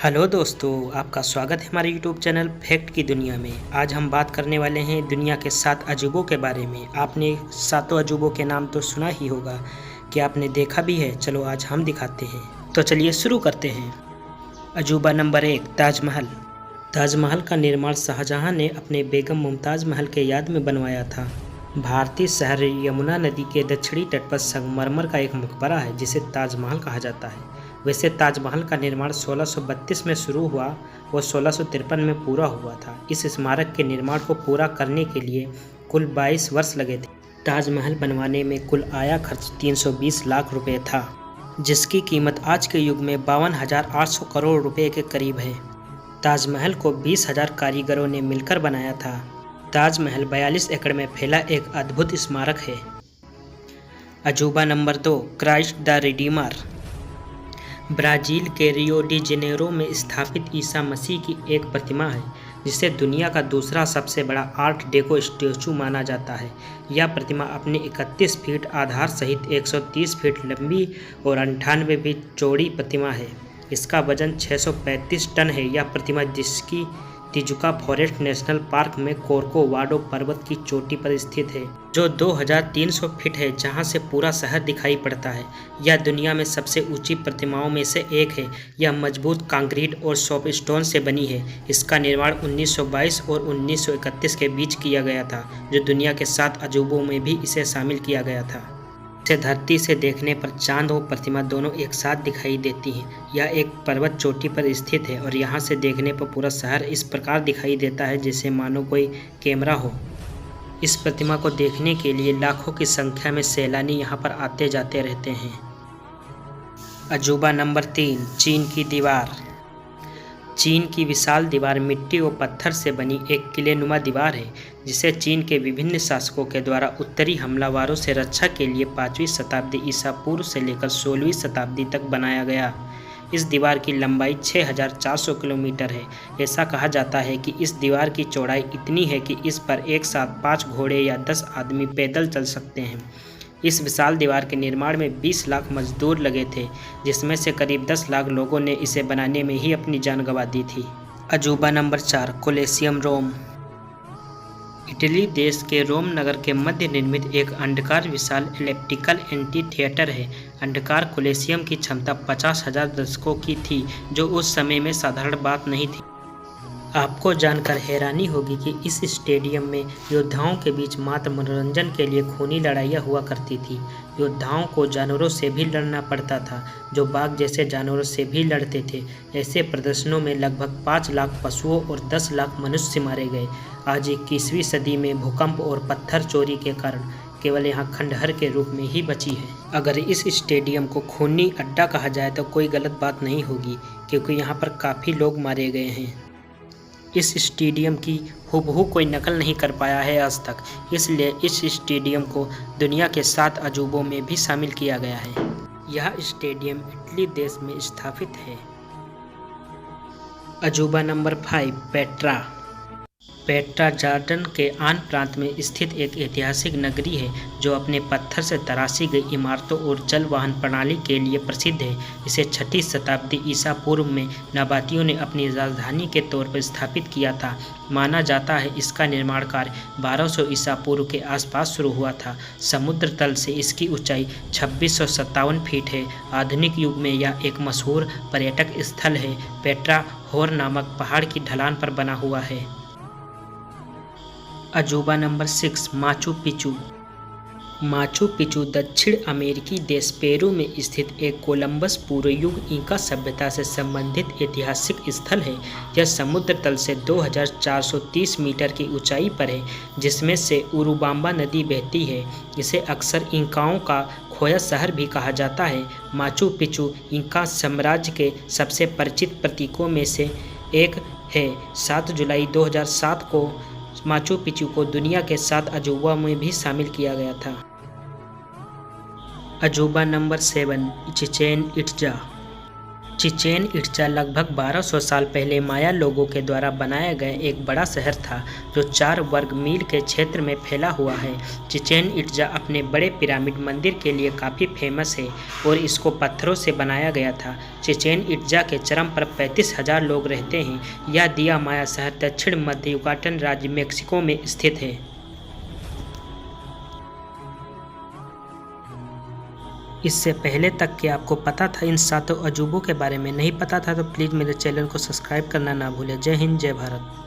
Hello दोस्तों, आपका स्वागत है हमारे यूट्यूब चैनल फैक्ट की दुनिया में। आज हम बात करने वाले हैं दुनिया के 7 अजूबों के बारे में। आपने सातों अजूबों के नाम तो सुना ही होगा, कि आपने देखा भी है। चलो आज हम दिखाते हैं। तो चलिए शुरू करते हैं। अजूबा नंबर 1, ताजमहल। ताजमहल का निर्माण शाहजहां ने अपने बेगम मुमताज़ महल के याद में बनवाया था। भारतीय शहर यमुना नदी के दक्षिणी तट पर संगमरमर का एक मकबरा है जिसे ताजमहल कहा जाता है। वैसे ताजमहल का निर्माण 1632 में शुरू हुआ और 1653 में पूरा हुआ था। इस स्मारक के निर्माण को पूरा करने के लिए कुल 22 वर्ष लगे थे। ताजमहल बनवाने में कुल आया खर्च 320 लाख रुपए था, जिसकी कीमत आज के युग में 52,800 करोड़ रुपए के करीब है। ताजमहल को 20,000 कारीगरों ने मिलकर बनाया था। ताजमहल 42 एकड़ में फैला एक अद्भुत स्मारक है। अजूबा number 2, Christ the Redeemer. Brazil के रियो डी जेनेरो में स्थापित ईसा मसीह की एक प्रतिमा है, जिसे दुनिया का दूसरा सबसे बड़ा आर्ट डेको स्टैचू माना जाता है। यह प्रतिमा अपने 31 फीट आधार सहित 130 फीट लंबी और 98 फीट चौड़ी प्रतिमा है। इसका वजन 635 टन है। यह प्रतिमा जिसकी तिजुका फॉरेस्ट नेशनल पार्क में कोर्कोवाडो पर्वत की चोटी पर स्थित है, जो 2300 फीट है, जहां से पूरा शहर दिखाई पड़ता है। यह दुनिया में सबसे ऊंची प्रतिमाओं में से एक है। यह मजबूत कंक्रीट और सोपस्टोन से बनी है। इसका निर्माण 1922 और 1931 के बीच किया गया था, जो दुनिया के 7 अजूबों में भी इसे शामिल किया गया था। इसे धरती से देखने पर चांद और प्रतिमा दोनों एक साथ दिखाई देती हैं। यह एक पर्वत चोटी पर स्थित है और यहाँ से देखने पर पूरा शहर इस प्रकार दिखाई देता है जैसे मानो कोई कैमरा हो। इस प्रतिमा को देखने के लिए लाखों की संख्या में सैलानी यहाँ पर आते जाते रहते हैं। अजूबा नंबर 3, चीन की दीवार। चीन की विशाल दीवार मिट्टी और पत्थर से बनी एक किलेनुमा दीवार है, जिसे चीन के विभिन्न शासकों के द्वारा उत्तरी हमलावरों से रक्षा के लिए 5वीं शताब्दी ईसा पूर्व से लेकर 16वीं शताब्दी तक बनाया गया। इस दीवार की लंबाई 6,400 किलोमीटर है। ऐसा कहा जाता है कि इस दीवार की चौड़ाई इतनी है कि इस पर एक साथ 5 घोड़े या 10 आदमी पैदल चल सकते हैं। इस विशाल दीवार के निर्माण में 20 लाख मजदूर लगे थे, जिसमें से करीब 10 लाख लोगों ने इसे बनाने में ही अपनी जान गंवा दी थी। अजूबा नंबर 4, कोलेसियम रोम। इटली देश के रोम नगर के मध्य निर्मित एक अंडाकार विशाल एलिप्टिकल एंटी थिएटर है। अंडाकार कोलेसियम की क्षमता 50,000 दर्शकों की थी, जो उस समय में साधारण बात नहीं थी। आपको जानकर हैरानी होगी कि इस स्टेडियम में योद्धाओं के बीच मात्र मनोरंजन के लिए खूनी लड़ाइयाँ हुआ करती थी। योद्धाओं को जानवरों से भी लड़ना पड़ता था, जो बाघ जैसे जानवरों से भी लड़ते थे। ऐसे प्रदर्शनों में लगभग 5 लाख पशुओं और 10 लाख मनुष्य मारे गए। आज 21वीं सदी में भूकंप और पत्थर चोरी के कारण केवल यहाँ खंडहर के रूप में ही बची है। अगर इस स्टेडियम को खूनी अड्डा कहा जाए तो कोई गलत बात नहीं होगी, क्योंकि यहाँ पर काफ़ी लोग मारे गए हैं। इस स्टेडियम की हूबहू कोई नकल नहीं कर पाया है आज तक, इसलिए इस स्टेडियम को दुनिया के 7 अजूबों में भी शामिल किया गया है। यह स्टेडियम इटली देश में स्थापित है। अजूबा नंबर 5, पेट्रा। पेट्रा जॉर्डन के आन प्रांत में स्थित एक ऐतिहासिक नगरी है, जो अपने पत्थर से तराशी गई इमारतों और जल वाहन प्रणाली के लिए प्रसिद्ध है। इसे 6ठी शताब्दी ईसा पूर्व में नबातियों ने अपनी राजधानी के तौर पर स्थापित किया था। माना जाता है इसका निर्माण कार्य 1200 ईसा पूर्व के आसपास शुरू हुआ था। समुद्र तल से इसकी ऊंचाई 2657 फीट है। आधुनिक युग में यह एक मशहूर पर्यटक स्थल है। पेट्रा होर नामक पहाड़ की ढलान पर बना हुआ है। अजूबा number 6, Machu Picchu. Machu Picchu दक्षिण अमेरिकी देश पेरू में स्थित एक कोलंबस पूर्व युग इंका सभ्यता से संबंधित ऐतिहासिक स्थल है। यह समुद्र तल से 2430 मीटर की ऊंचाई पर है, जिसमें से उरुबांबा नदी बहती है। इसे अक्सर इंकाओं का खोया शहर भी कहा जाता है। माचू पिचू इंका साम्राज्य के सबसे परिचित प्रतीकों में से एक है। 7 जुलाई 2007 को माचू पिचू को दुनिया के 7 अजूबा में भी शामिल किया गया था। अजूबा number 7, Chichen Itza. Chichen Itza लगभग 1200 साल पहले माया लोगों के द्वारा बनाया गया एक बड़ा शहर था जो 4 वर्ग मील के क्षेत्र में फैला हुआ है। चिचेन इट्जा अपने बड़े पिरामिड मंदिर के लिए काफ़ी फेमस है और इसको पत्थरों से बनाया गया था। चिचेन इट्जा के चरम पर 35,000 लोग रहते हैं। यह दिया माया शहर दक्षिण मध्य युकाटन राज्य मेक्सिको में स्थित है। इससे पहले तक कि आपको पता था इन 7 अजूबों के बारे में नहीं पता था तो प्लीज़ मेरे चैनल को सब्सक्राइब करना ना भूलें। जय हिंद, जय भारत।